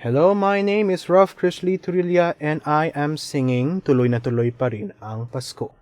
Hello, my name is Ralph Chrisley Turilla and I am singing Tuloy na Tuloy Pa Rin Ang Pasko.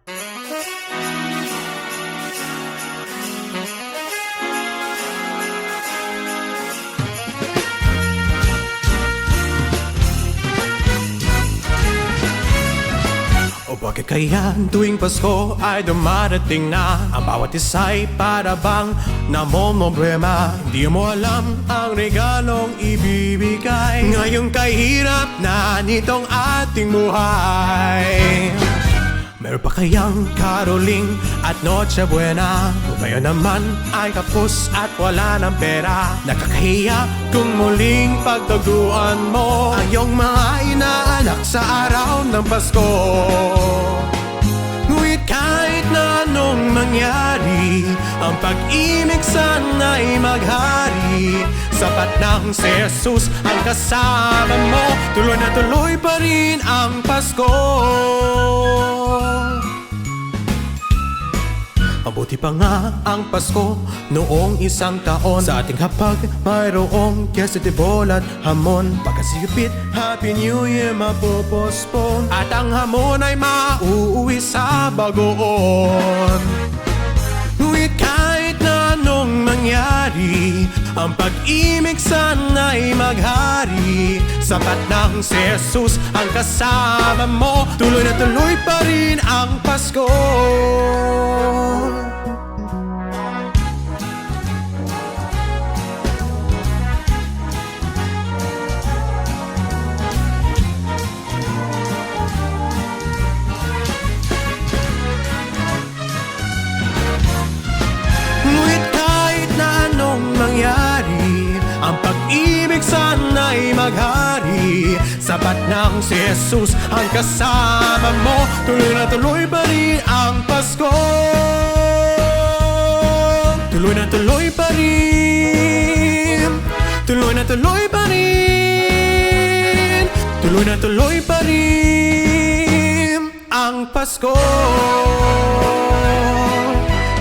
O bakit kaya tuwing Pasko ay dumarating na ang bawat isa'y para bang namomroblema. Di mo alam ang regalong ibibigay ngayong kahirap na nitong ating buhay. Meron pa kayang karoling at Noche Buena? O ngayon naman ay kapos at wala ng pera. Nakakahiya kung muling pagtaguan mo ang iyong mga inaanak sa araw ng Pasko. Ngunit kahit na anong mangyari, ang pag-ibig sana'y maghari. Sapat ng si Jesus ang kasama mo, tuloy na tuloy pa rin ang Pasko. Mabuti pa nga ang Pasko noong isang taon. Sa ating hapag mayroong quesadilla at hamon. Pagkasiyupit, Happy New Year mapopospon. At ang hamon ay mauuwi sa bagoon. Ngunit kahit na anong mangyari, ang pag-ibig sana'y maghari. Sapat ng si Jesus ang kasama mo, tuloy na tuloy pa rin ang Pasko. Ngunit kahit na anong mangyari, ang pag-ibig sana'y maghari. Sapat ng si Jesus ang kasama mo, tuloy na tuloy pa rin ang Pasko. Tuloy na tuloy pa rin. Tuloy na tuloy pa rin. Tuloy na tuloy pa rin ang Pasko.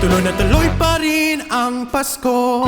Tuloy na tuloy pa rin ang Pasko.